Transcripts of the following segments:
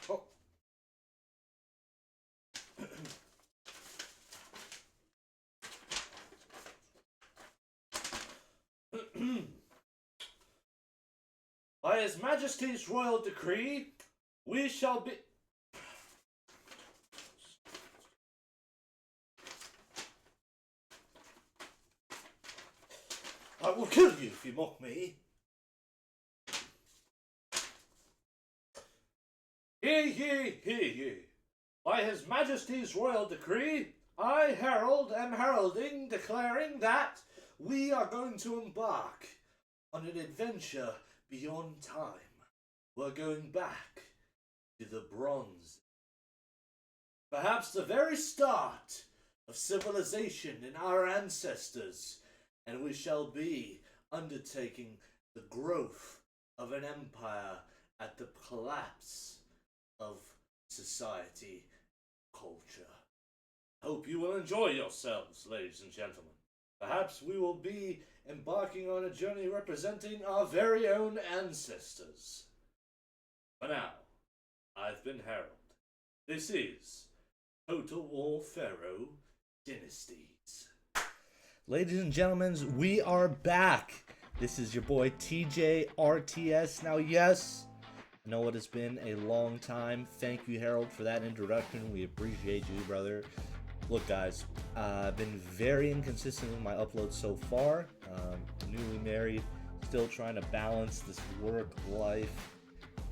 Oh. By His Majesty's royal decree, we shall be. I will kill you if you mock me. Hear ye, hear ye. By His Majesty's royal decree, I, Herald, am heralding, declaring that we are going to embark on an adventure beyond time. We're going back to the Bronze. Perhaps the very start of civilization in our ancestors, and we shall be undertaking the growth of an empire at the collapse of society, culture. Hope you will enjoy yourselves, ladies and gentlemen. Perhaps we will be embarking on a journey representing our very own ancestors. For now, I've been Harold. This is Total War PHARAOH Dynasties. Ladies and gentlemen, we are back. This is your boy TJ RTS. Now, yes, I know it has been a long time. Thank you, Harold, for that introduction. We appreciate you, brother. Look, guys, I've been very inconsistent with my uploads so far. Newly married, still trying to balance this work life,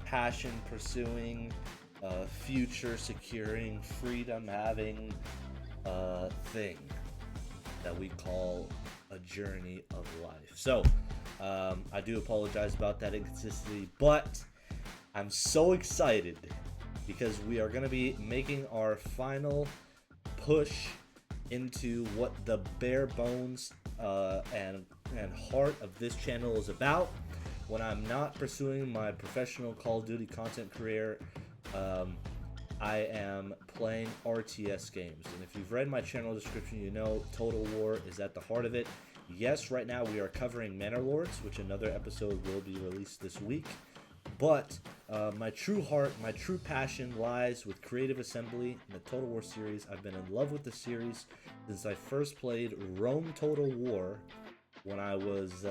passion pursuing, future securing, freedom having thing that we call a journey of life. So, I do apologize about that inconsistency, but I'm so excited because we are going to be making our final push into what the bare bones and heart of this channel is about. When I'm not pursuing my professional Call of Duty content career, I am playing RTS games. And if you've read my channel description, you know Total War is at the heart of it. Yes, right now we are covering Manor Lords, which another episode will be released this week. But my true heart, my true passion lies with Creative Assembly and the Total War series. I've been in love with the series since I first played Rome Total War when I was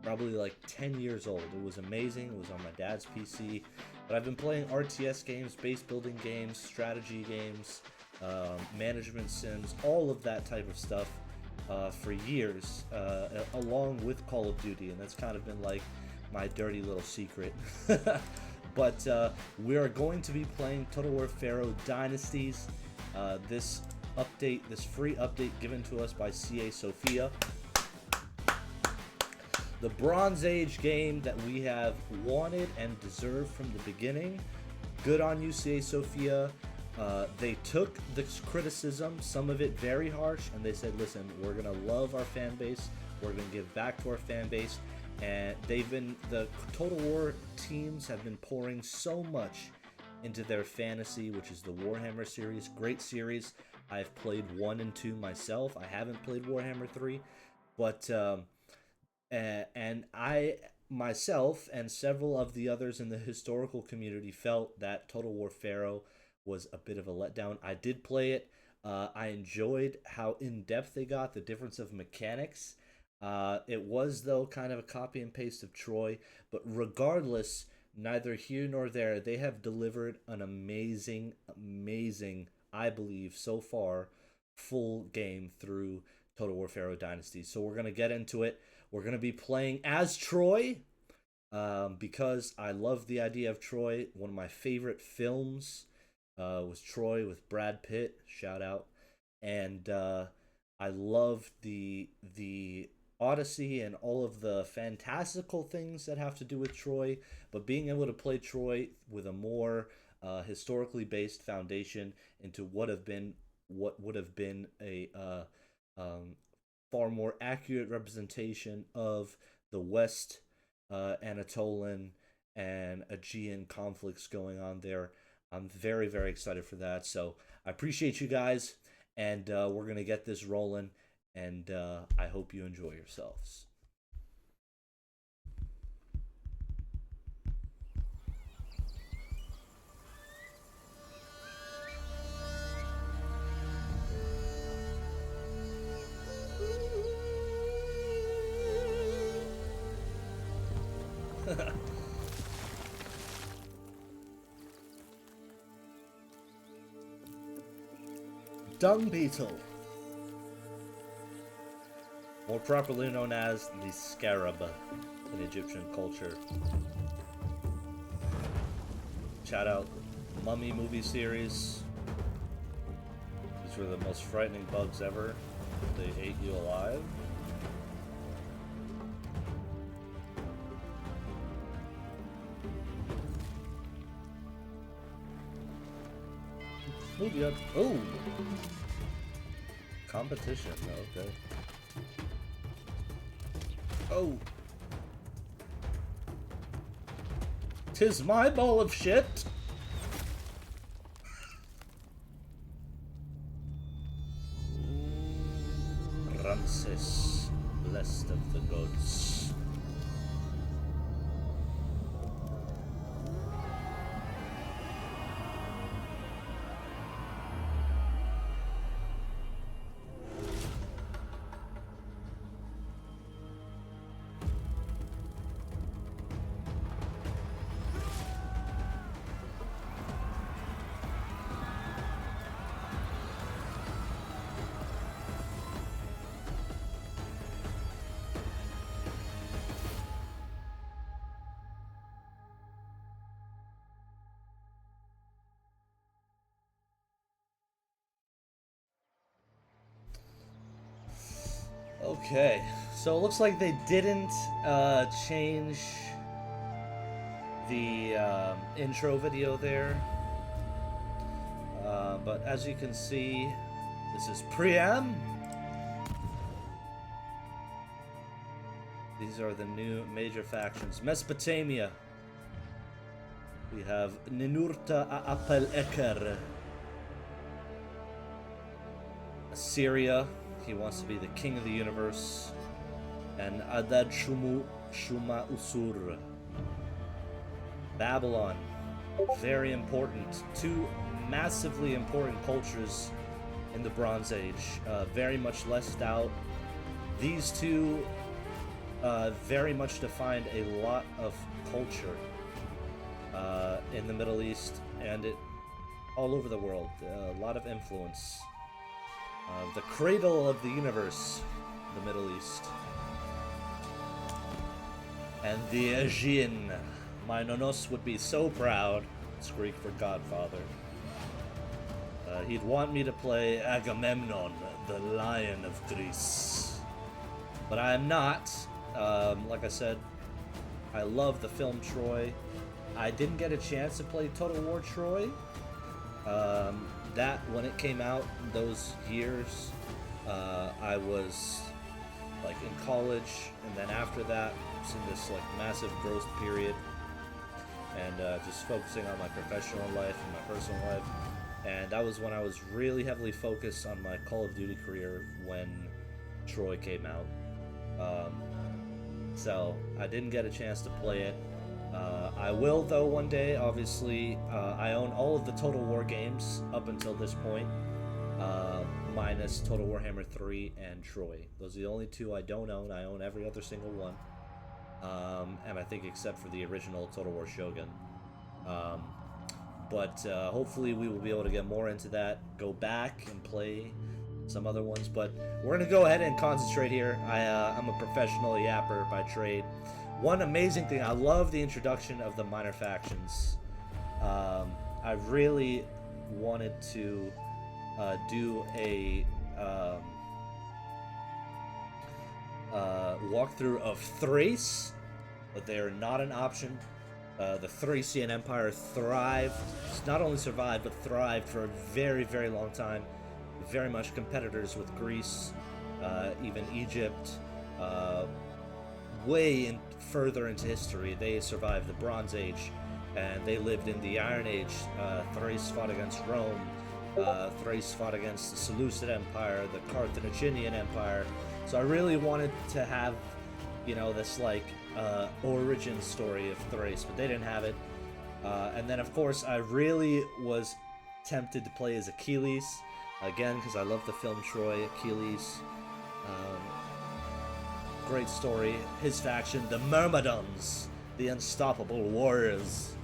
probably like 10 years old. It was amazing. It was on my dad's PC. But I've been playing RTS games, base building games, strategy games, management sims, all of that type of stuff for years, along with Call of Duty. And that's kind of been like my dirty little secret. But we are going to be playing Total War PHARAOH Dynasties. This update, this free update given to us by CA Sofia. The Bronze Age game that we have wanted and deserved from the beginning. Good on you, CA Sofia. They took this criticism, some of it very harsh, and they said, listen, we're going to love our fan base. We're going to give back to our fan base. And the Total War teams have been pouring so much into their fantasy, which is the Warhammer series. Great series. I've played 1 and 2 myself. I haven't played Warhammer 3, but and I myself and several of the others in the historical community felt that Total War PHARAOH was a bit of a letdown. I did play it. I enjoyed how in-depth they got, the difference of mechanics. It was, though, kind of a copy and paste of Troy, but regardless, neither here nor there, they have delivered an amazing, I believe, so far, full game through Total War PHARAOH Dynasty. So we're going to get into it. We're going to be playing as Troy, because I love the idea of Troy. One of my favorite films was Troy with Brad Pitt, shout out. And I love the Odyssey and all of the fantastical things that have to do with Troy, but being able to play Troy with a more historically based foundation into what would have been a far more accurate representation of the West Anatolian and Aegean conflicts going on there. I'm very, very excited for that. So I appreciate you guys, and we're going to get this rolling. And I hope you enjoy yourselves. Dung beetle. More properly known as the scarab in Egyptian culture. Shout out Mummy movie series. These were the most frightening bugs ever. They ate you alive. Oh! Competition, okay. Oh! 'Tis my ball of shit! Ramses, blessed of the gods. Okay, so it looks like they didn't change the intro video there, but as you can see, this is Priam. These are the new major factions. Mesopotamia. We have Ninurta Apel Eker. Assyria. He wants to be the king of the universe. And Adad Shuma Usur. Babylon. Very important. Two massively important cultures in the Bronze Age. Very much left out. These two very much defined a lot of culture in the Middle East and all over the world. A lot of influence. The cradle of the universe, the Middle East. And the Aegean. My nonos would be so proud. It's Greek for Godfather. He'd want me to play Agamemnon, the Lion of Greece. But I am not. Like I said, I love the film Troy. I didn't get a chance to play Total War Troy. That, when it came out, those years, I was like in college, and then after that, was in this like massive growth period, and just focusing on my professional life and my personal life. And that was when I was really heavily focused on my Call of Duty career when Troy came out. So I didn't get a chance to play it. I will, though, one day. Obviously, I own all of the Total War games up until this point, minus Total Warhammer 3 and Troy. Those are the only two I don't own. I own every other single one, and I think except for the original Total War Shogun. But hopefully we will be able to get more into that, go back and play some other ones. But we're going to go ahead and concentrate here. I'm a professional yapper by trade. One amazing thing, I love the introduction of the minor factions. I really wanted to do a walkthrough of Thrace, but they are not an option. The Thracian Empire thrived, not only survived, but thrived for a very, very long time. Very much competitors with Greece, even Egypt. Way further into history, they survived the Bronze Age, and they lived in the Iron Age. Thrace fought against Rome. Thrace fought against the Seleucid Empire, the Carthaginian Empire. So I really wanted to have, you know, this like origin story of Thrace, but they didn't have it. And then, of course, I really was tempted to play as Achilles again because I love the film Troy. Achilles. Great story. His faction, the Myrmidons, the unstoppable warriors,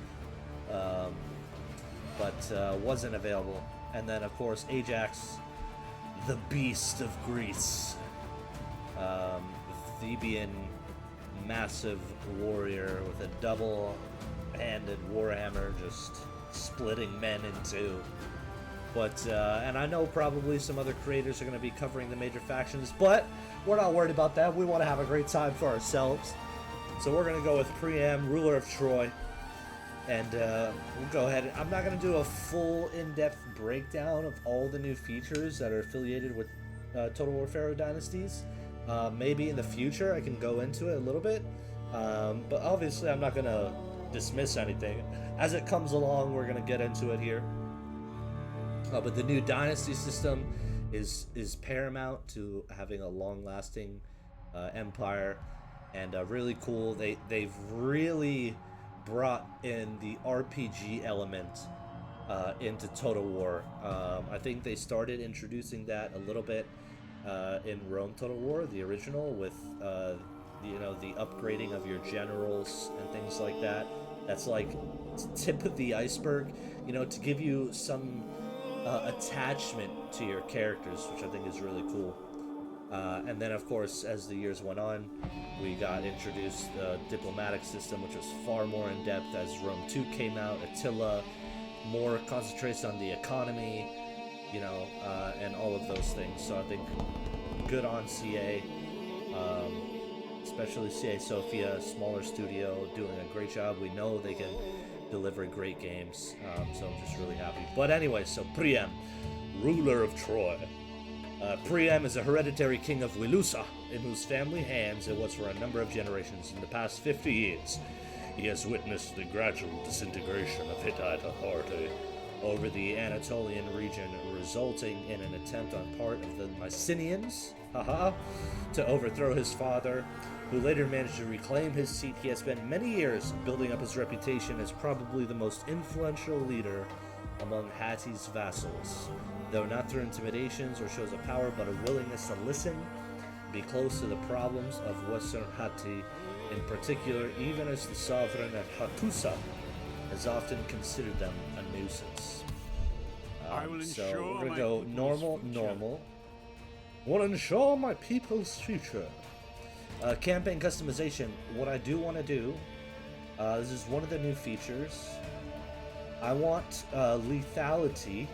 but wasn't available. And then, of course, Ajax, the beast of Greece, Theban massive warrior with a double-handed warhammer, just splitting men in two. But and I know probably some other creators are going to be covering the major factions, but we're not worried about that. We want to have a great time for ourselves. So we're going to go with Priam, ruler of Troy. And we'll go ahead. I'm not going to do a full in-depth breakdown of all the new features that are affiliated with Total War PHARAOH Dynasties. Maybe in the future I can go into it a little bit. But obviously I'm not going to dismiss anything. As it comes along, we're going to get into it here. But the new dynasty system is paramount to having a long-lasting empire, and really cool. They've really brought in the RPG element into Total War. I think they started introducing that a little bit in Rome Total War, the original, with the upgrading of your generals and things like that. That's like tip of the iceberg, to give you some attachment to your characters, which I think is really cool. And then, of course, as the years went on, we got introduced the diplomatic system, which was far more in depth as Rome 2 came out. Attila more concentrates on the economy, and all of those things. So I think good on CA, especially CA Sofia, smaller studio, doing a great job. We know they can deliver great games, so I'm just really happy. But anyway, so Priam, ruler of Troy. Priam is a hereditary king of Wilusa, in whose family hands it was for a number of generations. In the past 50 years, he has witnessed the gradual disintegration of Hittite authority over the Anatolian region, resulting in an attempt on part of the Mycenaeans, to overthrow his father, who later managed to reclaim his seat. He has spent many years building up his reputation as probably the most influential leader among Hatti's vassals, though not through intimidations or shows of power, but a willingness to listen, be close to the problems of Western Hatti, in particular, even as the sovereign at Hattusa has often considered them a nuisance. So we're gonna go normal. Want to ensure my people's future. Campaign customization. What I do want to do, this is one of the new features. I want lethality.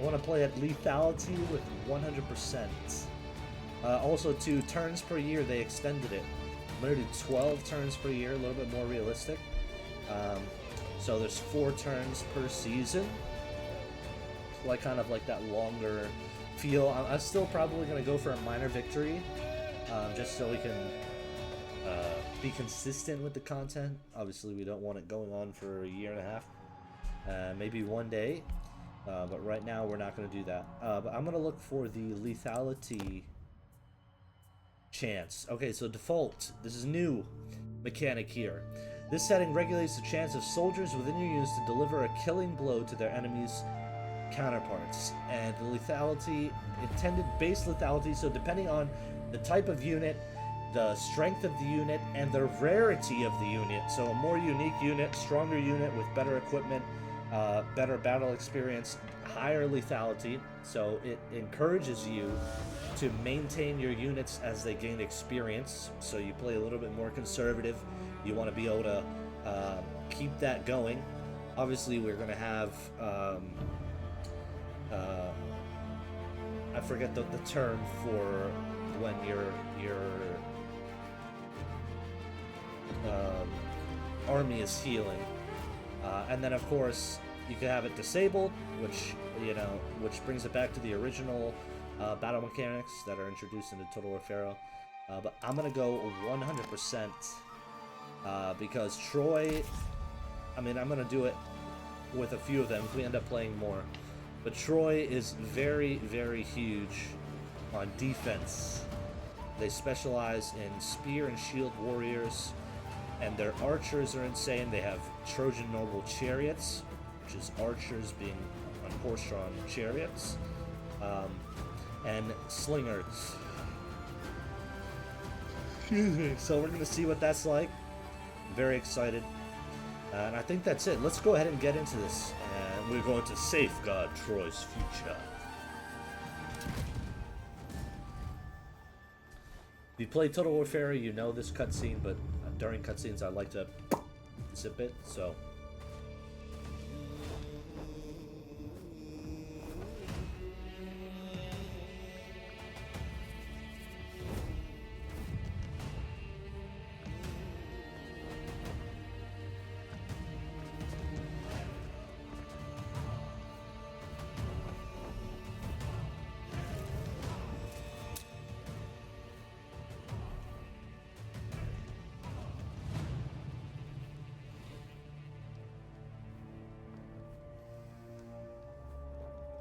I want to play at lethality with 100%. Also, to turns per year, they extended it. I'm going to do 12 turns per year, a little bit more realistic. So there's 4 turns per season. Kind of like that longer feel. I'm still probably going to go for a minor victory, just so we can be consistent with the content. Obviously, we don't want it going on for a year and a half. Maybe one day. But right now we're not going to do that. But I'm going to look for the lethality chance. Okay, so default. This is new mechanic here. This setting regulates the chance of soldiers within your units to deliver a killing blow to their enemies' counterparts. And the lethality, intended base lethality, so depending on the type of unit, the strength of the unit, and the rarity of the unit. So a more unique unit, stronger unit with better equipment, better battle experience, higher lethality. So it encourages you to maintain your units as they gain experience. So you play a little bit more conservative. You want to be able to keep that going. Obviously, we're going to have I forget the term for when your army is healing. And then, of course, you can have it disabled, which brings it back to the original battle mechanics that are introduced into Total War PHARAOH. But I'm gonna go 100% because Troy. I'm gonna do it with a few of them if we end up playing more. But Troy is very, very huge on defense. They specialize in spear and shield warriors, and their archers are insane. They have Trojan noble chariots, which is archers being on horse-drawn chariots, and slingers. Excuse me. So we're going to see what that's like. very excited. And I think that's it. Let's go ahead and get into this. And we're going to safeguard Troy's future. If you play Total Warfare, you know this cutscene, but during cutscenes I like to zip it, so...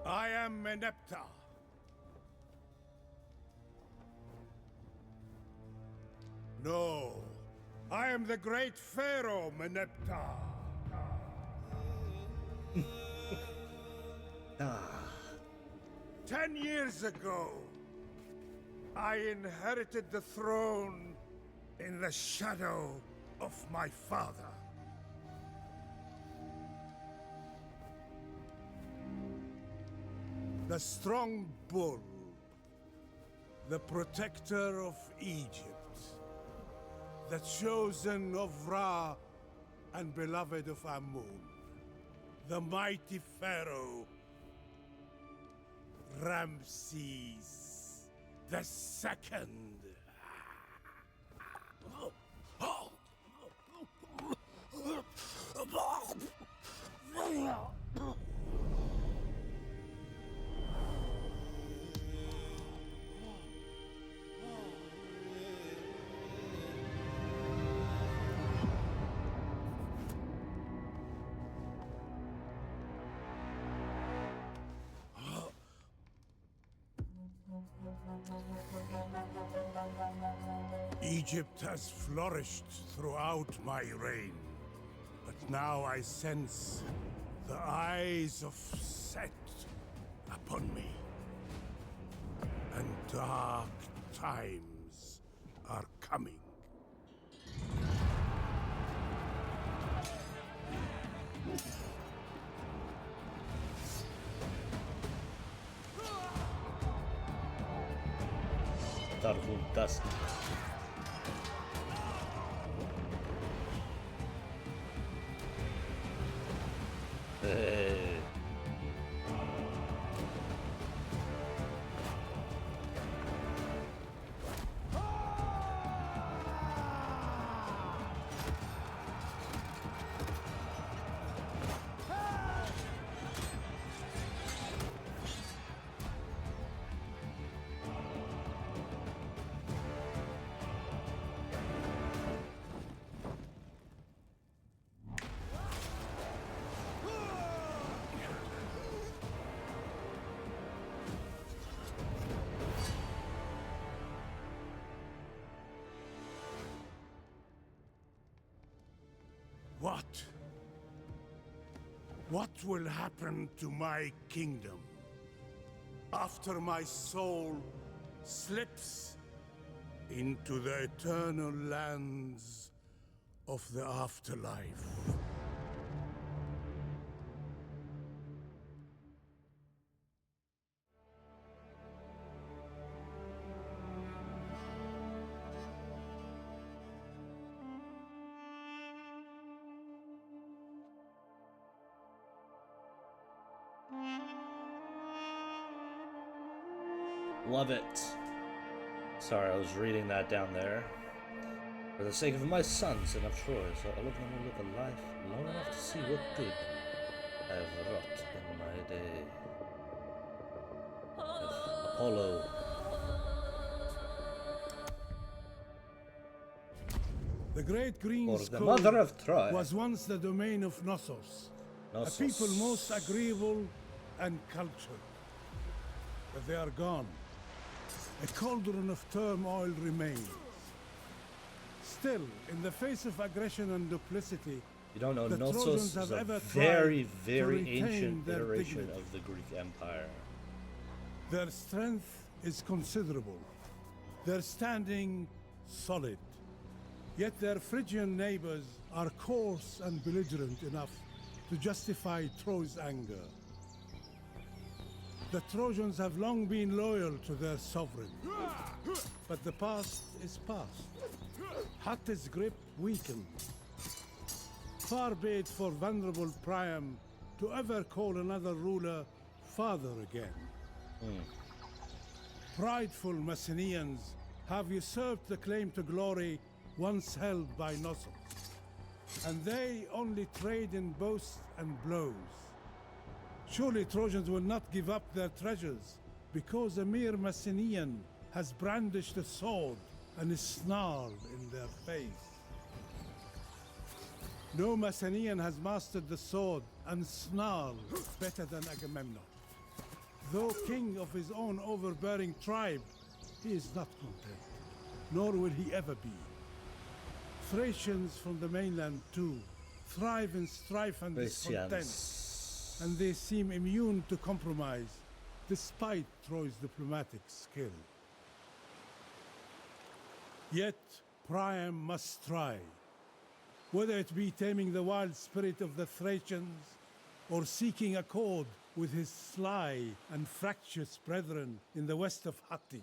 I am Meneptah. No, I am the great Pharaoh Meneptah. 10 years ago, I inherited the throne in the shadow of my father. The strong bull, the protector of Egypt, the chosen of Ra and beloved of Amun, the mighty Pharaoh, Ramses the Second. Egypt has flourished throughout my reign, but now I sense the eyes of Set upon me, and dark times are coming. Dust. What will happen to my kingdom after my soul slips into the eternal lands of the afterlife? Love it. Sorry, I was reading that down there. For the sake of my sons and of Troy, so all of them will live a life long enough to see what good I have wrought in my day. If Apollo. The Great Green Or the Skull mother of Troy was once the domain of Knossos, a people most agreeable and cultured. But they are gone. A cauldron of turmoil remains. Still, in the face of aggression and duplicity, you don't know, the Knossos Trojans have is a ever very, tried very to retain ancient their iteration dignity. of the Greek Empire. Their strength is considerable. Their standing solid. Yet their Phrygian neighbors are coarse and belligerent enough to justify Troy's anger. The Trojans have long been loyal to their sovereign, but the past is past. Hatti's grip weakened. Far be it for venerable Priam to ever call another ruler father again. Prideful Messenians have usurped the claim to glory once held by Knossos, and they only trade in boasts and blows. Surely Trojans will not give up their treasures because a mere Messenian has brandished a sword and is snarled in their face. No Messenian has mastered the sword and snarl better than Agamemnon. Though king of his own overbearing tribe, he is not content, nor will he ever be. Thracians from the mainland, too, thrive in strife and discontent, and they seem immune to compromise, despite Troy's diplomatic skill. Yet, Priam must try. Whether it be taming the wild spirit of the Thracians, or seeking accord with his sly and fractious brethren in the west of Hatti.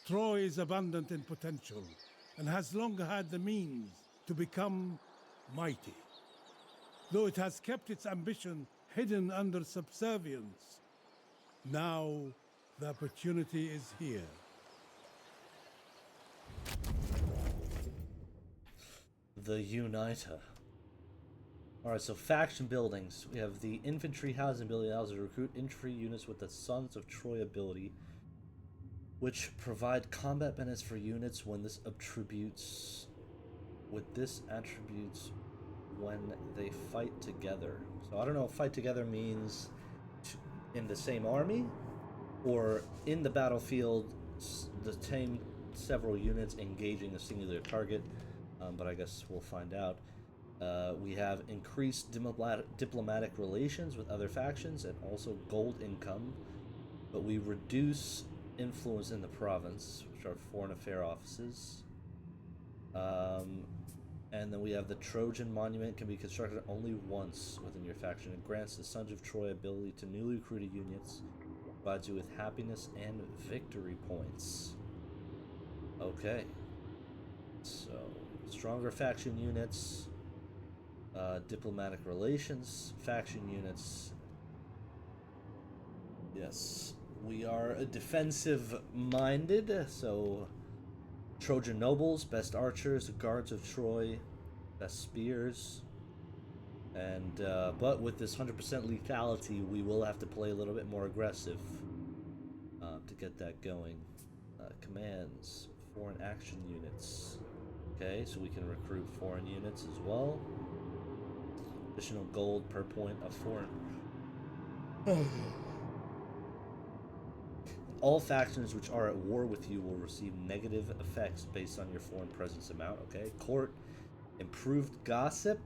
Troy is abundant in potential, and has long had the means to become mighty. Though it has kept its ambition hidden under subservience, now the opportunity is here. The Uniter. Alright, so faction buildings. We have the infantry housing ability allows us to recruit infantry units with the Sons of Troy ability, which provide combat benefits for units when this attributes when they fight together. So I don't know if fight together means in the same army or in the battlefield, the same several units engaging a singular target, but I guess we'll find out. We have increased diplomatic relations with other factions and also gold income, but we reduce influence in the province, which are foreign affair offices. And then we have the Trojan Monument can be constructed only once within your faction. It grants the Sons of Troy ability to newly recruited units, provides you with happiness and victory points. Okay. So, stronger faction units, diplomatic relations, faction units. Yes, we are defensive-minded, so Trojan nobles, best archers, guards of Troy, best spears, and but with this 100% lethality, we will have to play a little bit more aggressive to get that going. Commands, foreign action units. Okay, so we can recruit foreign units as well. Additional gold per point of foreign. All factions which are at war with you will receive negative effects based on your foreign presence amount. Okay, court, improved gossip,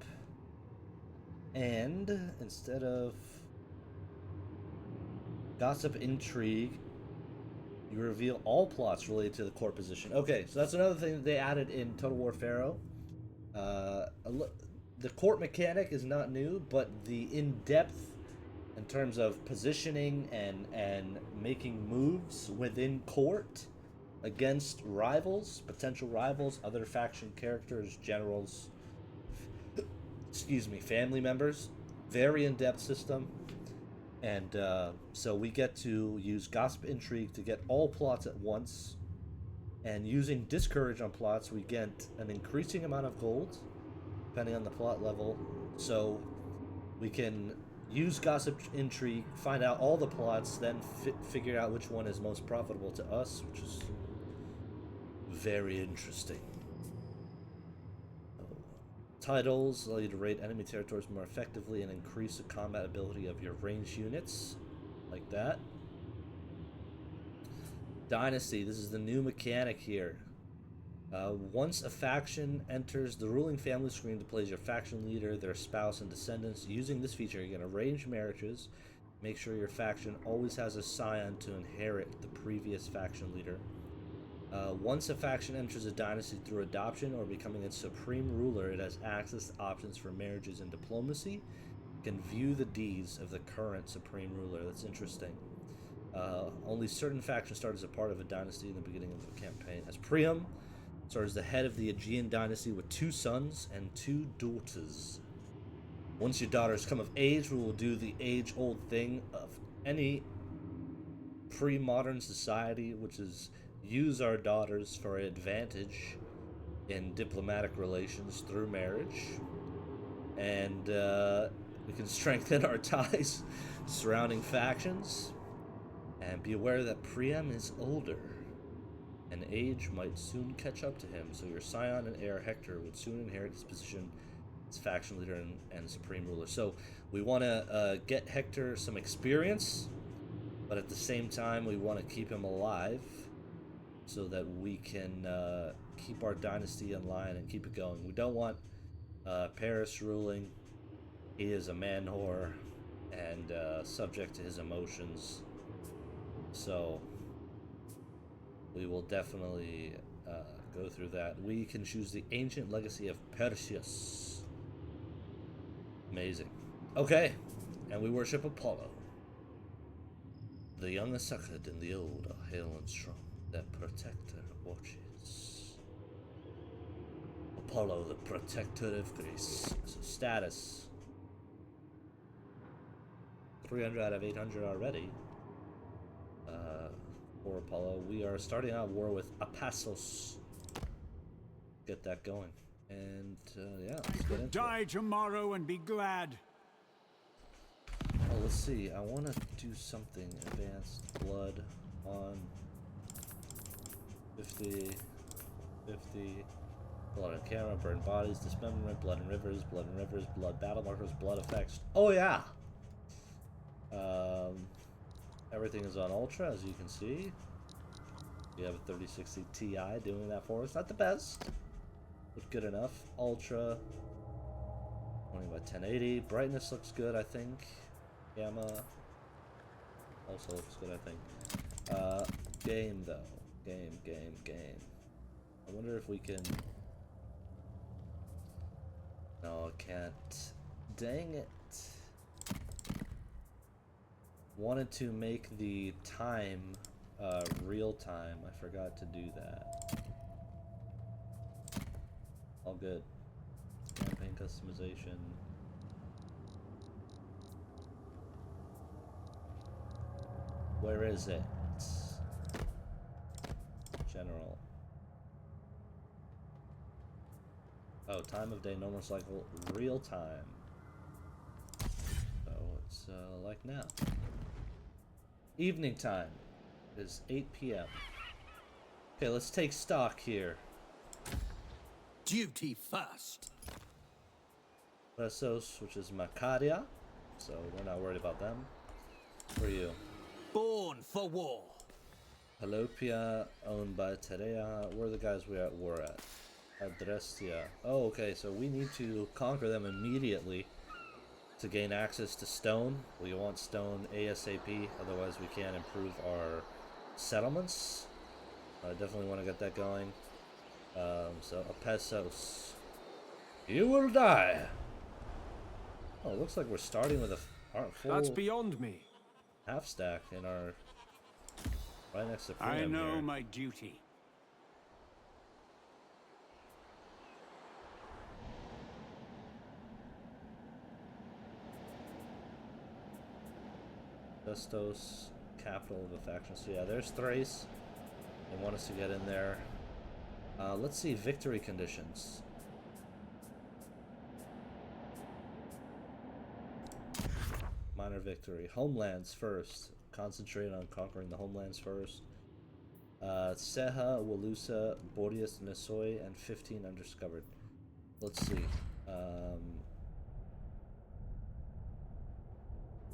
and instead of gossip intrigue, you reveal all plots related to the court position. Okay, so that's another thing that they added in Total War Pharaoh. The court mechanic is not new, but the in-depth in terms of positioning and making moves within court against rivals, potential rivals, other faction characters, generals, excuse me, family members. Very in-depth system. And so we get to use gossip intrigue to get all plots at once. And using discourage on plots, we get an increasing amount of gold, depending on the plot level. So we can use gossip intrigue, find out all the plots, then figure out which one is most profitable to us, which is very interesting. Titles allow you to raid enemy territories more effectively and increase the combat ability of your ranged units, like that. Dynasty, this is the new mechanic here. Once a faction enters the ruling family screen to place your faction leader, their spouse, and descendants. Using this feature, you can arrange marriages, make sure your faction always has a scion to inherit the previous faction leader. Once a faction enters a dynasty through adoption or becoming its supreme ruler, it has access to options for marriages and diplomacy. It can view the deeds of the current supreme ruler. That's interesting. Only certain factions start as a part of a dynasty in the beginning of the campaign. As Priam started as the head of the Aegean dynasty with 2 sons and 2 daughters. Once your daughters come of age, we will do the age-old thing of any pre-modern society, which is use our daughters for advantage in diplomatic relations through marriage, and we can strengthen our ties surrounding factions. And be aware that Priam is older, and age might soon catch up to him, so your scion and heir Hector would soon inherit his position as faction leader and supreme ruler. So we want to get Hector some experience, but at the same time we want to keep him alive so that we can keep our dynasty in line and keep it going. We don't want Paris ruling. He is a man whore and subject to his emotions. So we will definitely go through that. We can choose the ancient legacy of Perseus. Amazing. Okay, and we worship Apollo. The young are succored and the old are hale and strong. Their protector watches. Apollo, the protector of Greece. So status 300 out of 800 already. For Apollo, we are starting our war with Apassos. Get that going, and yeah, let's get into Die tomorrow and be glad. Oh, let's see. I want to do something. Advanced blood on 50, 50. Blood on camera, burn bodies, dismemberment, blood in rivers, blood battle markers, blood effects. Oh yeah. Everything is on Ultra, as you can see. We have a 3060 Ti doing that for us. Not the best, but good enough. Ultra, 20 by 1080. Brightness looks good, I think. Gamma also looks good, I think. Game, though. Game. I wonder if we can... No, I can't. Dang it. Wanted to make the time real time. I forgot to do that. All good. Campaign customization. Where is it? General. Oh, time of day, normal cycle, real time. So it's like now. Evening time is 8 p.m. Okay, let's take stock here. Duty first. Lessos, which is Macadia, so we're not worried about them. Who are you? Born for war. Palopia, owned by Terea. Where are the guys we're at war at? Adrestia. Oh, okay, so we need to conquer them immediately to gain access to stone. We want stone ASAP, otherwise we can't improve our settlements. I definitely want to get that going. So, Apessos. You will die! Oh, it looks like we're starting with a full... That's beyond me. Half stack in our... Right next to I Priam know here. my duty. Vestos, capital of a faction. So yeah, there's Thrace. They want us to get in there. Let's see victory conditions. Minor victory. Homelands first. Concentrate on conquering the homelands first. Seha, Walusa, Boreas, Nisoi, and 15 undiscovered. Let's see.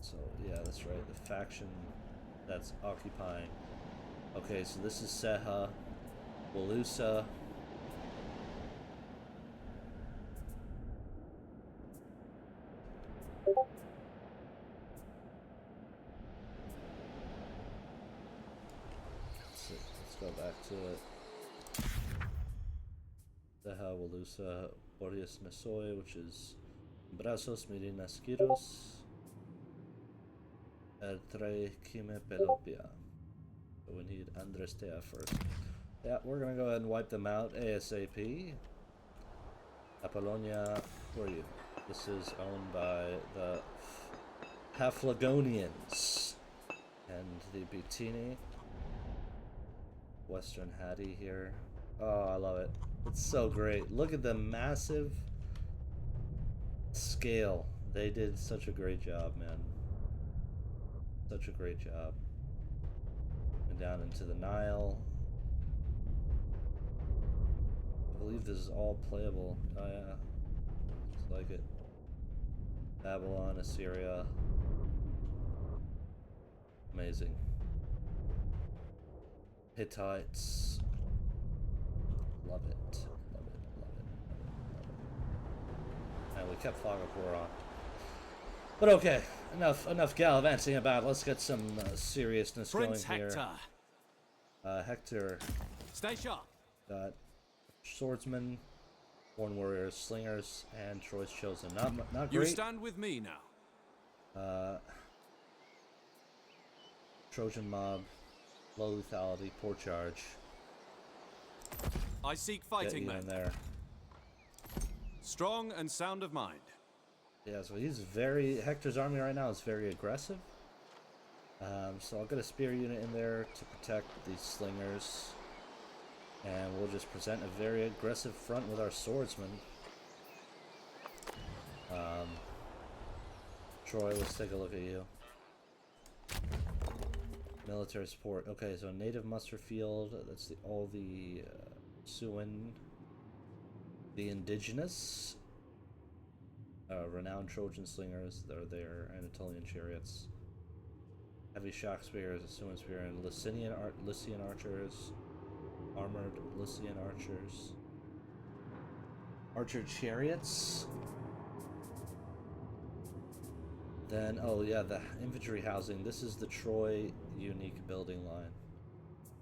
So, yeah, that's right. The faction that's occupying. Okay, so this is Seha, Walusa. Let's go back to it. Walusa, Boreas Nasoy, which is Brazos Mirinaskiros, El Tre Kime Pelopia. So we need Andrestea first. Yeah, we're gonna go ahead and wipe them out ASAP. Apollonia, who are you? This is owned by the Paphlagonians and the Butini. Western Hattie here. Oh, I love it. It's so great. Look at the massive scale. They did such a great job, man. Such a great job. And down into the Nile. I believe this is all playable. Oh yeah. Looks like it. Babylon, Assyria. Amazing. Hittites. Love it. Love it. Love it. Love it. Love it. And we kept Fogapur on. But okay, enough gallivanting about. Let's get some seriousness Prince going here. Hector. Hector Stay sharp. got swordsmen, born warriors, slingers, and Troy's chosen. Not You great. stand with me now. Trojan mob, low lethality, poor charge. I seek Get fighting you men. in there. Strong and sound of mind. Yeah, so he's Hector's army right now is very aggressive. So I'll get a spear unit in there to protect these slingers. And we'll just present a very aggressive front with our swordsmen. Troy, let's take a look at you. Military support. Okay, so native muster field. That's all the Suan, the indigenous, renowned Trojan slingers. They're there. Anatolian chariots. Heavy shock spears, a Suan spear, and Lycian archers. Armored Lycian archers. Archer chariots. Then, oh yeah, the infantry housing. This is the Troy unique building line.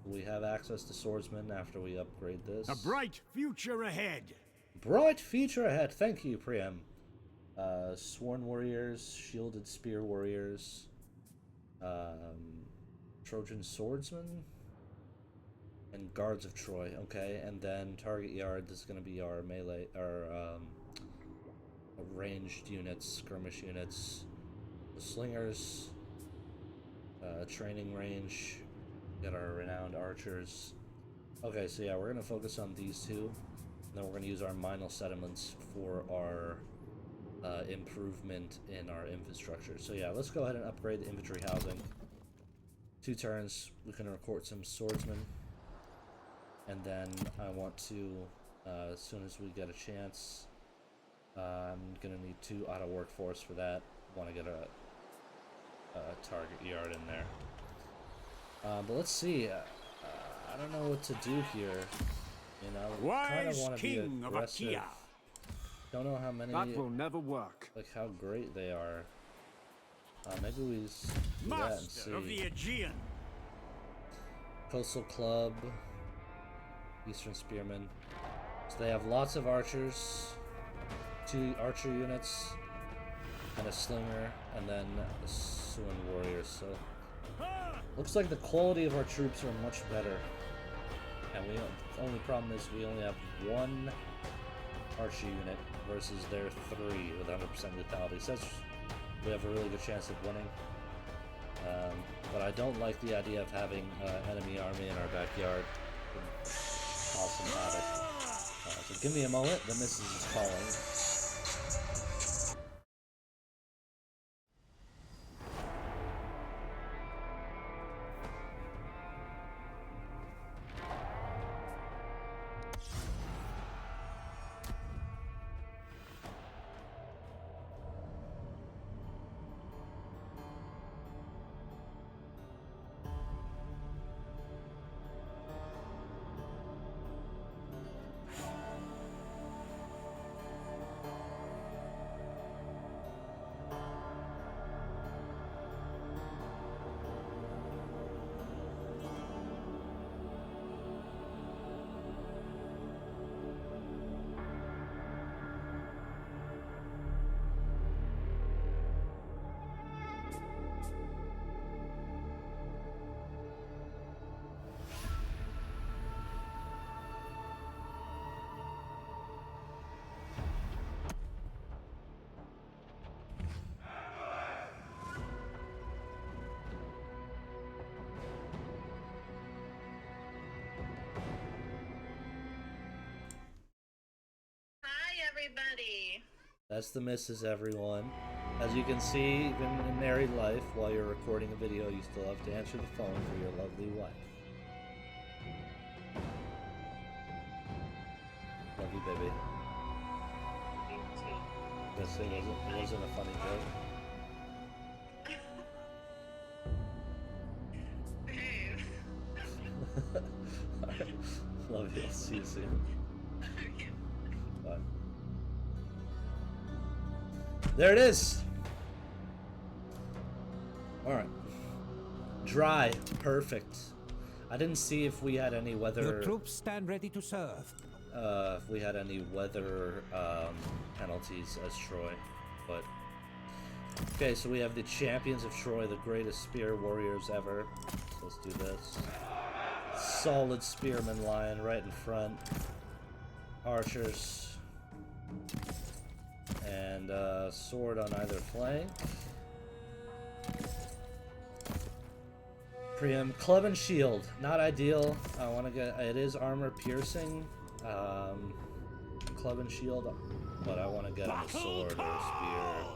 We have access to swordsmen after we upgrade this. A bright future ahead. Bright future ahead. Thank you, Priam. Sworn warriors, shielded spear warriors, Trojan swordsmen, and guards of Troy. Okay, and then target yard. This is going to be our melee, our ranged units, skirmish units, the slingers, training range. Get our renowned archers. Okay, so yeah, we're going to focus on these two. And then we're going to use our minor settlements for our improvement in our infrastructure. So yeah, let's go ahead and upgrade the infantry housing. 2 turns, we can recruit some swordsmen. And then I want to, as soon as we get a chance, I'm going to need 2 out of workforce for that. Want to get a target yard in there. But let's see. I don't know what to do here. You know, I kind of want to be King of aggressive. Achaea. Don't know how many, That will never work. like how great they are. Maybe we do that and Master of the see. Aegean. Coastal Club, Eastern Spearmen. So they have lots of archers, 2 archer units, and a slinger, and then a Suan warriors. So looks like the quality of our troops are much better. And the only problem is we only have 1 archer unit versus their 3 with 100% lethality. So we have a really good chance of winning. But I don't like the idea of having enemy army in our backyard. Cause some havoc. So give me a moment, the missus is calling. everybody. That's the missus, everyone. As you can see, even in married life, while you're recording a video, you still have to answer the phone for your lovely wife. Love you, baby. You too. Guess it wasn't a funny joke. Babe. Alright. Love you. See you soon. Bye. There it is. Alright. Dry. Perfect. I didn't see if we had any weather... Your troops stand ready to serve. If we had any weather penalties as Troy, but... Okay, so we have the champions of Troy, the greatest spear warriors ever. So let's do this. Solid spearman line right in front. Archers. And sword on either flank. Priam, club and shield, not ideal. I want to get, it is armor piercing, club and shield, but I want to get him a sword or a spear.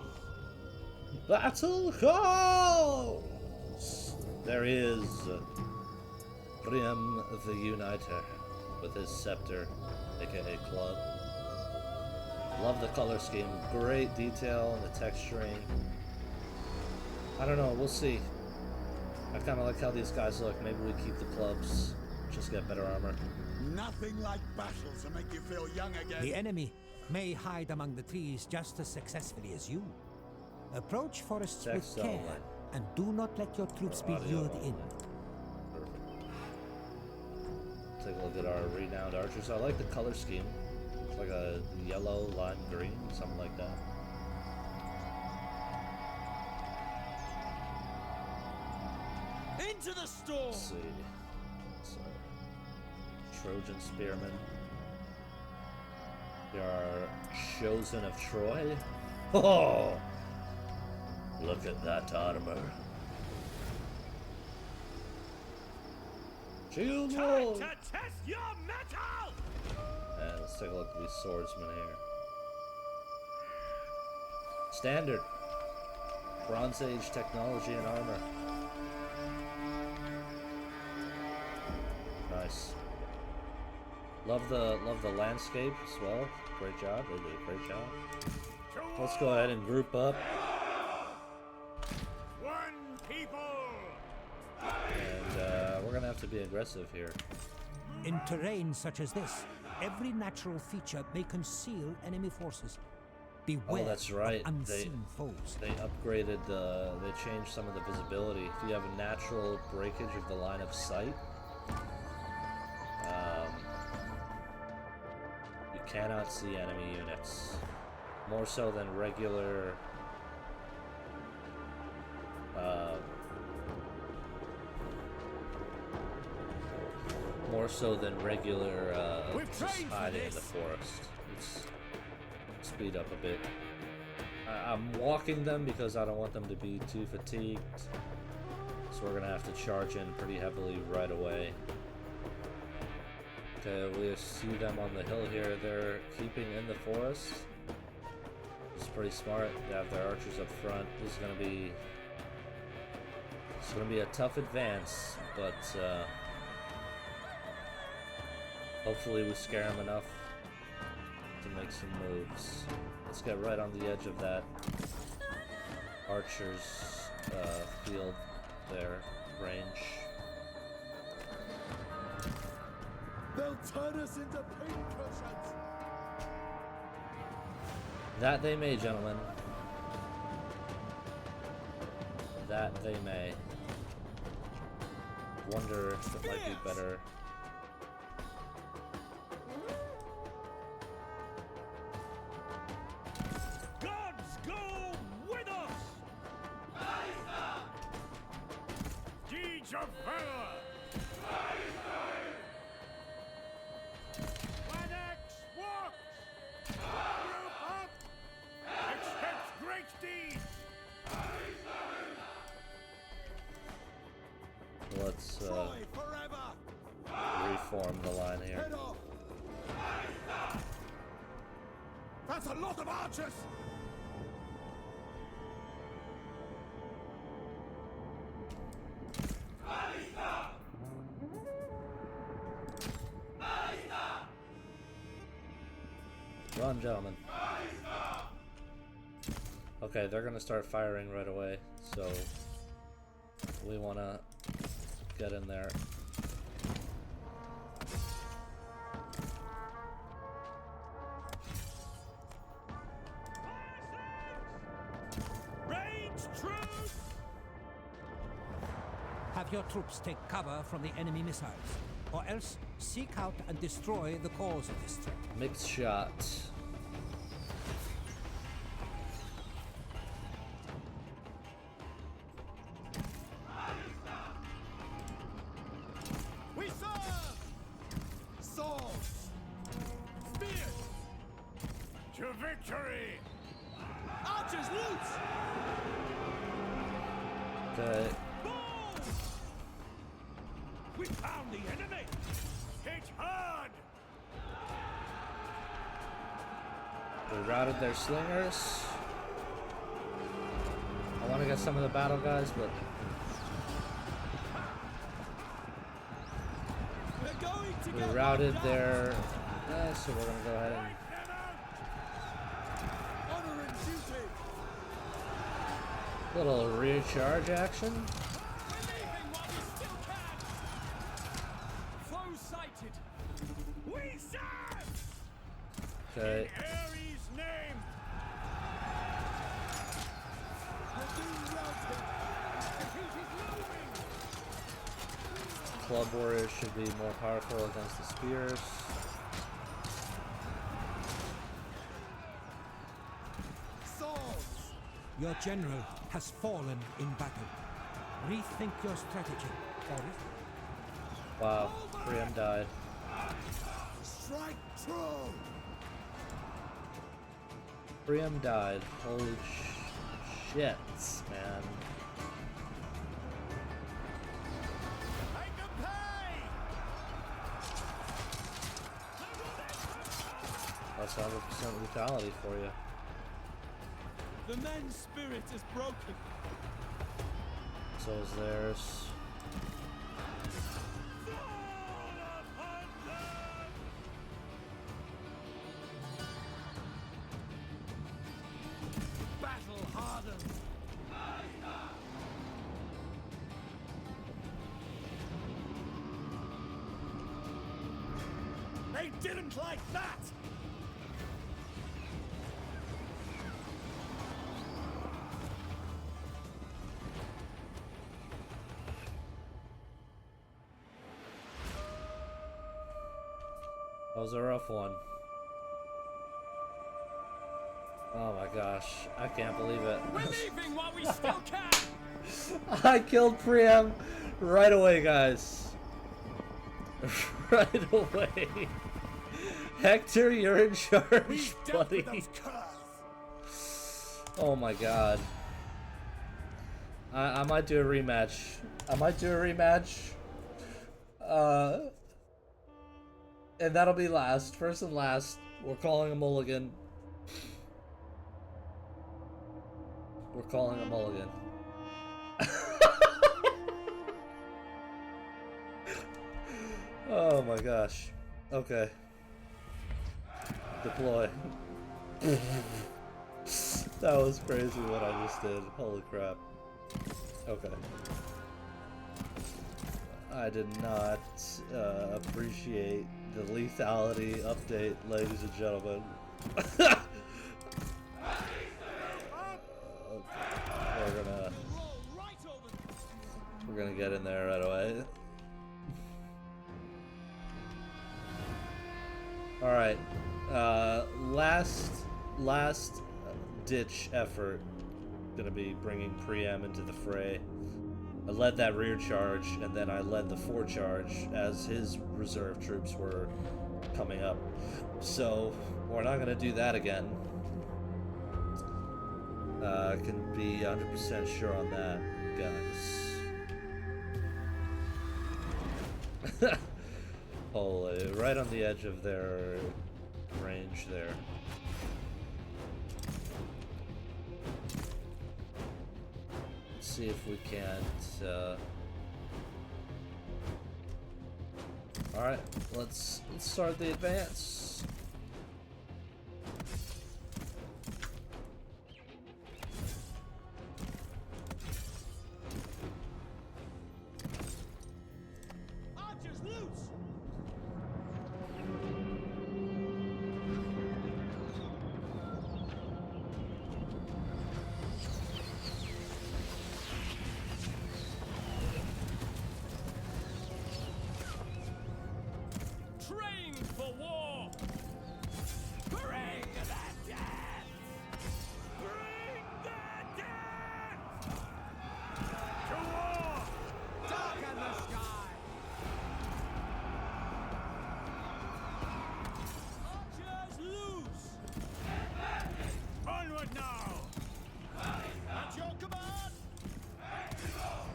Battle calls! There is Priam the Uniter with his scepter, aka club. Love the color scheme, great detail in the texturing. I don't know, we'll see. I kind of like how these guys look. Maybe we keep the clubs, just get better armor. Nothing like battle to make you feel young again. The enemy may hide among the trees just as successfully as you. Approach forests Text with care, only. and do not let your troops be Audio lured only. in. Perfect. Take a look at our renowned archers. I like the color scheme. It's like a yellow, lime green, something like that. Into the storm! Let's see. So, Trojan spearmen. They are chosen of Troy. Oh! Look at that armor. Shield wall! test your metal! And let's take a look at these swordsmen here. Standard. Bronze Age technology and armor. Nice. Love the landscape as well. Great job. They did a great job. Let's go ahead and group up. One people! And we're gonna have to be aggressive here. In terrain such as this, every natural feature may conceal enemy forces. Beware that's right. of unseen foes. They upgraded they changed some of the visibility. If you have a natural breakage of the line of sight, you cannot see enemy units. More so than regular just hiding in the forest. It's speed up a bit. I'm walking them because I don't want them to be too fatigued. So we're gonna have to charge in pretty heavily right away. Okay, we see them on the hill here. They're keeping in the forest. It's pretty smart. They have their archers up front. This is gonna be a tough advance, but hopefully we scare them enough to make some moves. Let's get right on the edge of that archer's field there, range. They'll turn us into pincushions! That they may, gentlemen. That they may. Wonder if it might be better. Gods go with us! Deeds of valor! When X walks! Group up! Expect great deeds! Let's Troy forever! reform the line here. Head off! That's a lot of archers! Run, gentlemen. Okay, they're gonna start firing right away, so we wanna get in there. Range troops! Have your troops take cover from the enemy missiles, or else seek out and destroy the cause of this threat. Mixed shot. We serve! Swords! Spears! To victory! Archers loose! Okay. Balls! We found the enemy! Hit hard! We routed their slingers. I want to get some of the battle guys, but We're going to we get routed knocked their... so we're gonna go ahead and... Honor and duty! Little rear charge action. We're leaving while we still can! Foe sighted! We serve! Okay. Ares' name! We're being routed! Defeat is looming! Club warriors should be more powerful against the spears. Swords! Your general has fallen in battle. Rethink your strategy, Boris. Wow, Priam died. Strike true! Priam died. Holy shit, man. Make them pay! That's 100% lethality for you. The men's spirit is broken. So is theirs. Battle hardened. They didn't like that! That was a rough one. Oh my gosh, I can't believe it. We're leaving while we still can! I killed Priam right away, guys. Right away. Hector, you're in charge, We've dealt buddy. with those curs! Oh my god. I might do a rematch. And that'll be last. First and last. We're calling a mulligan. We're calling a mulligan. Oh my gosh. Okay. Deploy. That was crazy what I just did. Holy crap. Okay. I did not appreciate the lethality update, ladies and gentlemen. Okay. We're gonna get in there right away. All right. Last ditch effort. Gonna be bringing Priam into the fray. I led that rear charge, and then I led the fore charge as his reserve troops were coming up. So we're not gonna do that again. Can be 100% sure on that, guys. Holy, right on the edge of their range there. see if we can't. All right, let's start the advance. Archers loose! Train for war! Bring the death! Bring the death! To war! Darken the sky! Archers loose! Onward now! At your command!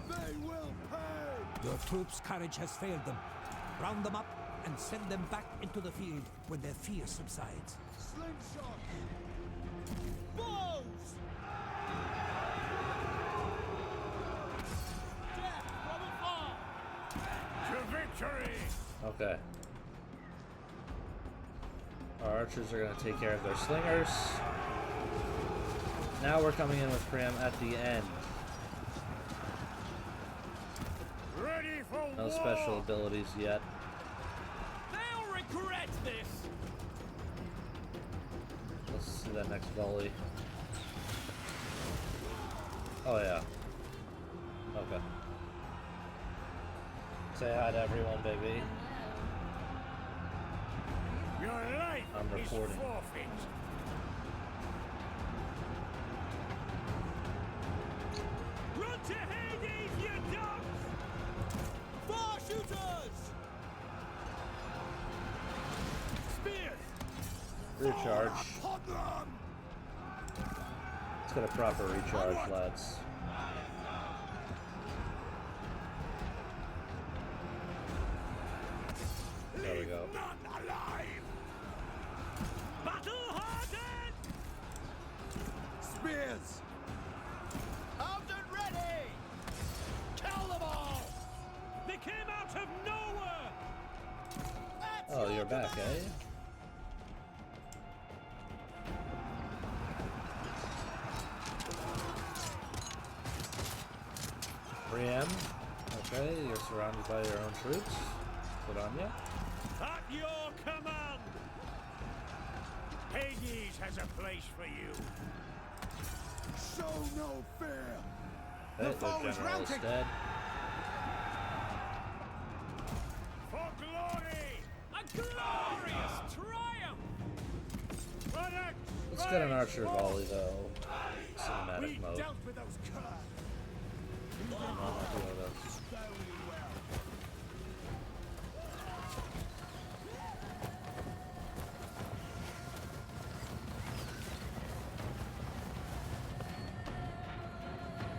They will pay! Your troops' courage has failed them. Round them up and send them back into the field when their fear subsides. Slingshot! Bows! Death from afar! To victory! Okay. Our archers are going to take care of their slingers. Now we're coming in with Priam at the end. Ready for No war! special abilities yet. They'll regret this! Let's see that next volley. Oh yeah. Okay. Say hi to everyone, baby. Your life I'm recording. is forfeit! Run to Hades, you dogs! Far shooters! Spears! Recharge. Upon them! Let's get a proper recharge, lads. There we go. None alive! Battle hardened! Spears! Armed and ready! Kill them all! They came out of nowhere! Oh, you're back, eh? Priam. Okay, you're surrounded by your own troops. Good on ya. At your command! Hades has a place for you. Show no fear! Okay, foe the is general is routed. dead. For glory! A glorious triumph! Product, Let's get an archer volley though. Cinematic we mode. dealt with those curs. No, not doing this. Very well.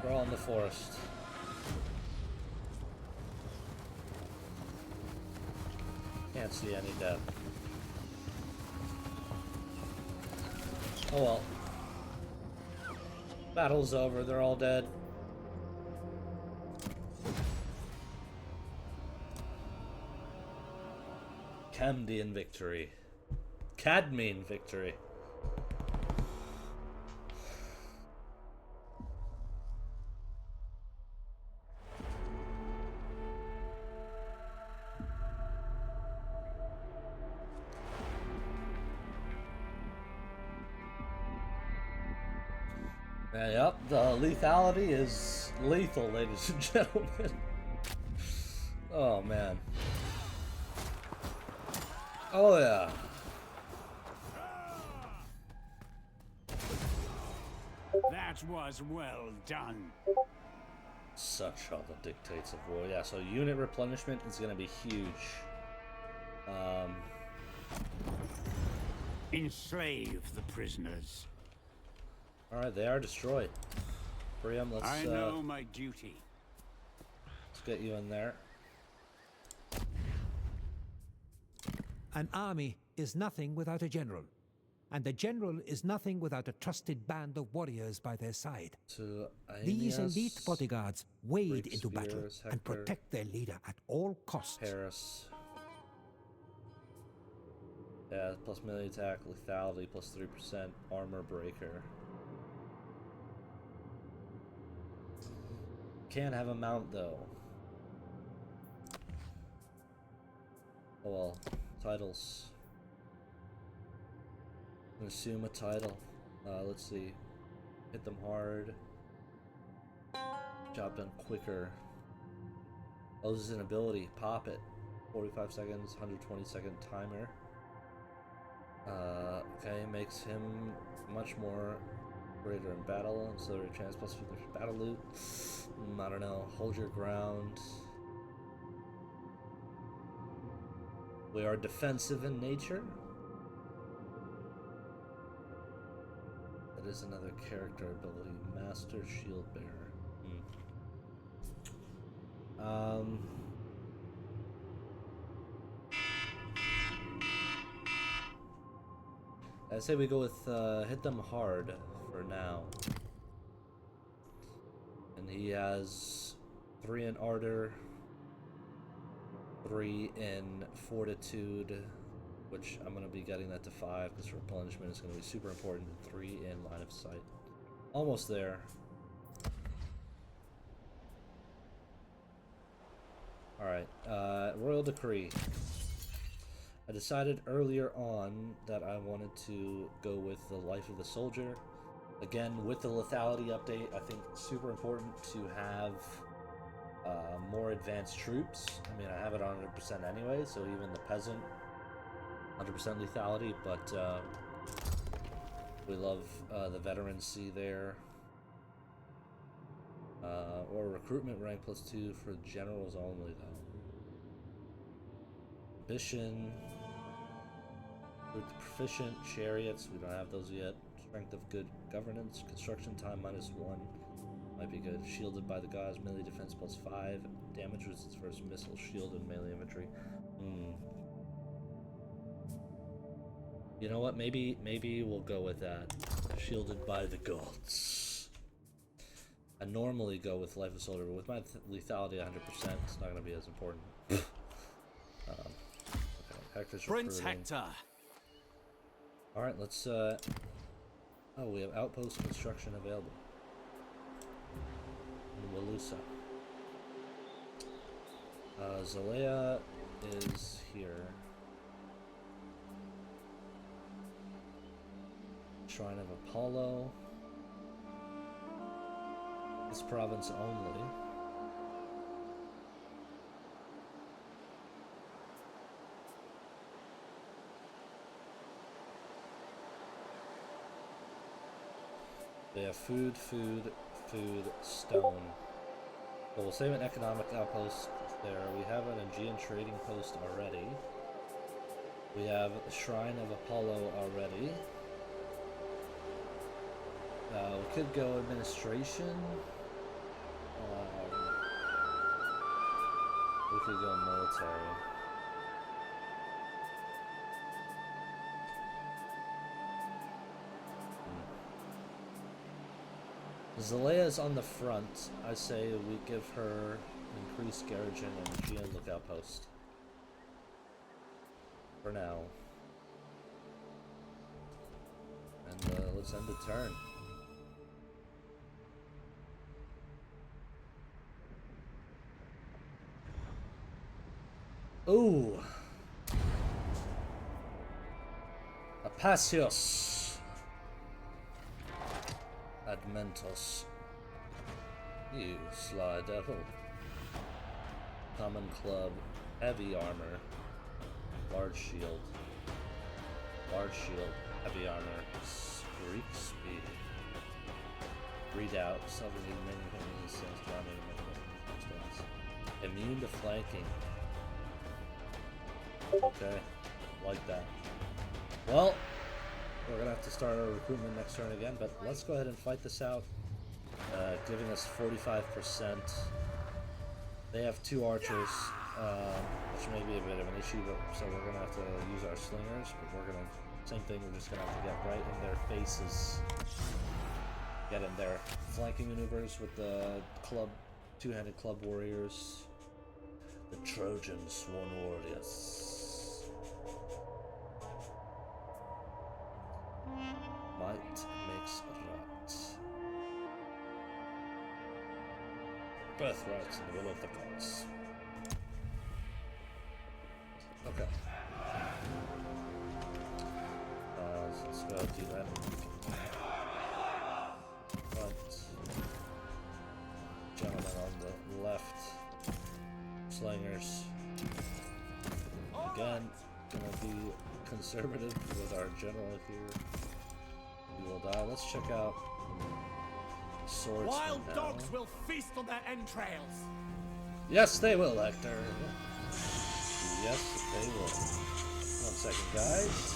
We're all in the forest. Can't see any death. Oh well. Battle's over, they're all dead. Camdian victory. Cadmean victory. Yep, the lethality is lethal, ladies and gentlemen. Oh man. Oh yeah. That was well done. Such are the dictates of war. Yeah, so unit replenishment is going to be huge. Enslave the prisoners. Alright, they are destroyed. Priam, I know my duty. let's get you in there. An army is nothing without a general. and the general is nothing without a trusted band of warriors by their side. To These Aeneas, elite bodyguards wade Greek into battle spears, and Hector, protect their leader at all costs. Paris. Yeah, plus melee attack, lethality, plus 3%, armor breaker. Can't have a mount though. Oh well, titles. Assume a title. Let's see. Hit them hard. Job done quicker. Oh, this is an ability. Pop it. 45 seconds, 120-second timer. Okay, makes him much more greater in battle. Ancillary chance plus 50 battle loot. I don't know. Hold your ground. We are defensive in nature. That is another character ability. Master Shield Bearer. I say we go with hit them hard for now. And he has 3 in ardor, 3 in fortitude, which I'm going to be getting that to 5 because replenishment is going to be super important, and 3 in line of sight. Almost there. Alright, Royal Decree. I decided earlier on that I wanted to go with the Life of the Soldier. Again, with the lethality update, I think it's super important to have more advanced troops. I mean, I have it on 100% anyway, so even the peasant, 100% lethality, but we love the veterancy there. Or recruitment rank +2 for generals only, though. Ambition. Proficient chariots, we don't have those yet. Strength of good governance. Construction time -1. Might be good. Shielded by the gods, melee defense +5. Damage resistance versus missile, shield, and melee infantry. You know what? Maybe we'll go with that. Shielded by the gods. I normally go with Life of Soldier, but with my lethality 100%, it's not going to be as important. Okay, Hector's Prince recruiting. Hector. Alright, let's oh, we have outpost construction available in Walusa. Zalea is here. Shrine of Apollo. This province only. They have food, stone. So we'll save an economic outpost there. We have an Aegean trading post already. We have a Shrine of Apollo already. We could go administration. We could go military. Zalea's on the front. I say we give her increased garrison and Aegean lookout post. For now. And let's end the turn. Ooh. Apasios. Admentos. You sly devil. Common club. Heavy armor. Large shield. Large shield. Heavy armor. Greek speed. Redoubt. Self-redeeming many resistance. Immune to flanking. Okay. Like that. Well, we're gonna have to start our recruitment next turn again, but let's go ahead and fight this out. Giving us 45%. They have 2 archers, which may be a bit of an issue, but so we're gonna have to use our slingers, but we're gonna Same thing, we're just gonna have to get right in their faces. Get in their flanking maneuvers with the two-handed club warriors. The Trojan sworn warriors. Might makes right. Birthright in the will of the gods. Okay. Let's go do that. Front. Gentleman on the left. Slingers. Again, gonna be conservative with our general here. We will die. Let's check out swords. Wild dogs will feast on their entrails. Yes, they will, Hector. Yes, they will. 1 second, guys.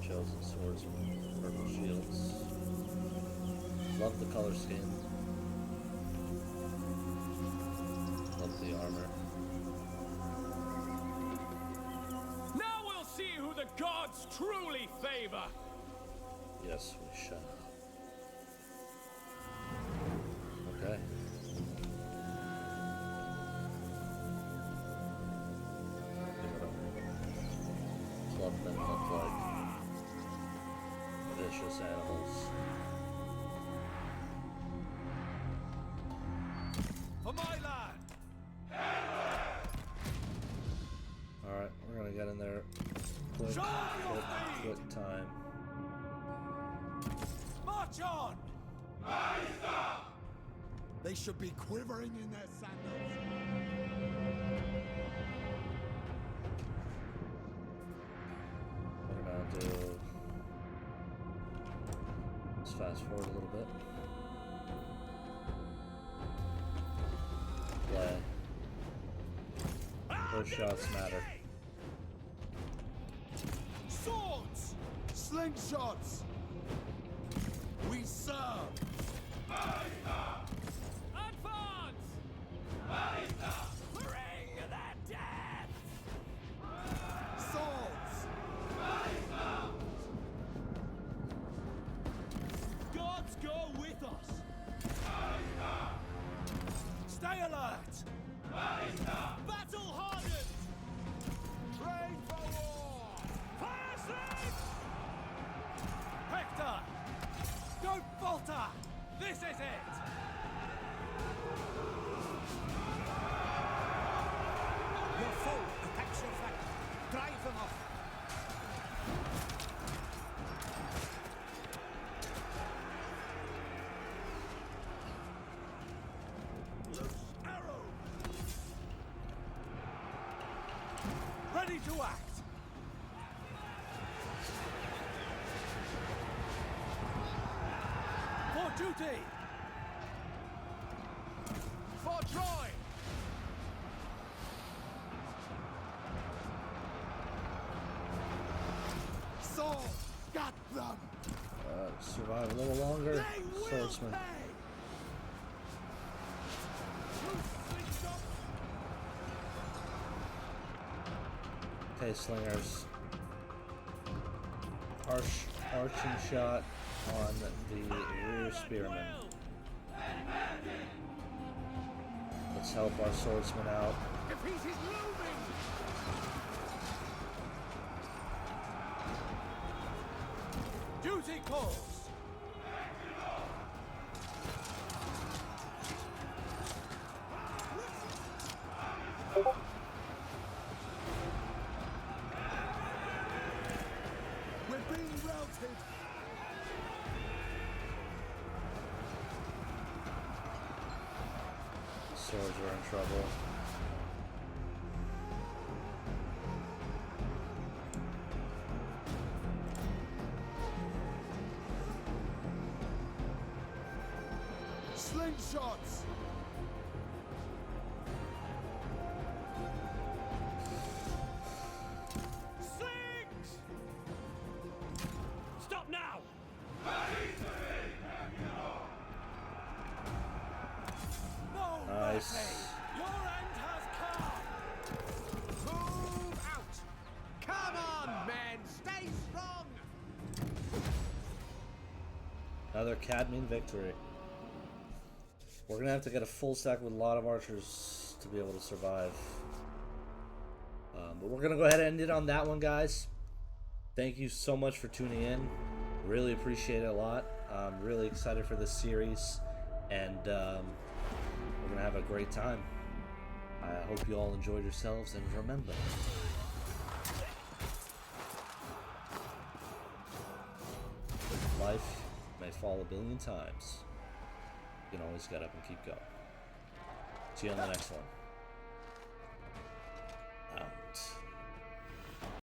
Chosen swordsmen, purple shields. Love the color scheme. Love the armor. Now we'll see who the gods truly favor. Yes, we shall. Okay. Clubmen look like vicious animals. For my land. Alright, we're gonna get in there quick time. March on. They should be quivering in their sandals. We're gonna do. Let's fast forward a little bit. Play. Those shots matter. Swords! Slingshots! We serve! Advance. Bring the dead. Swords! Gods go with us. Stay alert. Battle hardened. Train for war. Fire six. Hector, don't falter. This is it. Your foe attacks your flank. Drive them off. Ready to act. For duty. For Troy. Swords! Got them! Survive a little longer. They will Swordsman. pay! Okay, slingers. Arching shot on the rear spearman. Let's help our swordsman out. Defeat is looming. Duty calls. We're being routed! Swords are in trouble. Slingshots! Slings! Stop now! No Nice. mercy! Your end has come! Move out! Come on, men! Stay strong! Another Cadmean victory. We're gonna have to get a full stack with a lot of archers to be able to survive. But we're gonna go ahead and end it on that one, guys. Thank you so much for tuning in. Really appreciate it a lot. I'm really excited for this series, and we're gonna have a great time. I hope you all enjoyed yourselves, and remember, life may fall a billion times. You can always get up and keep going. See you on the next one.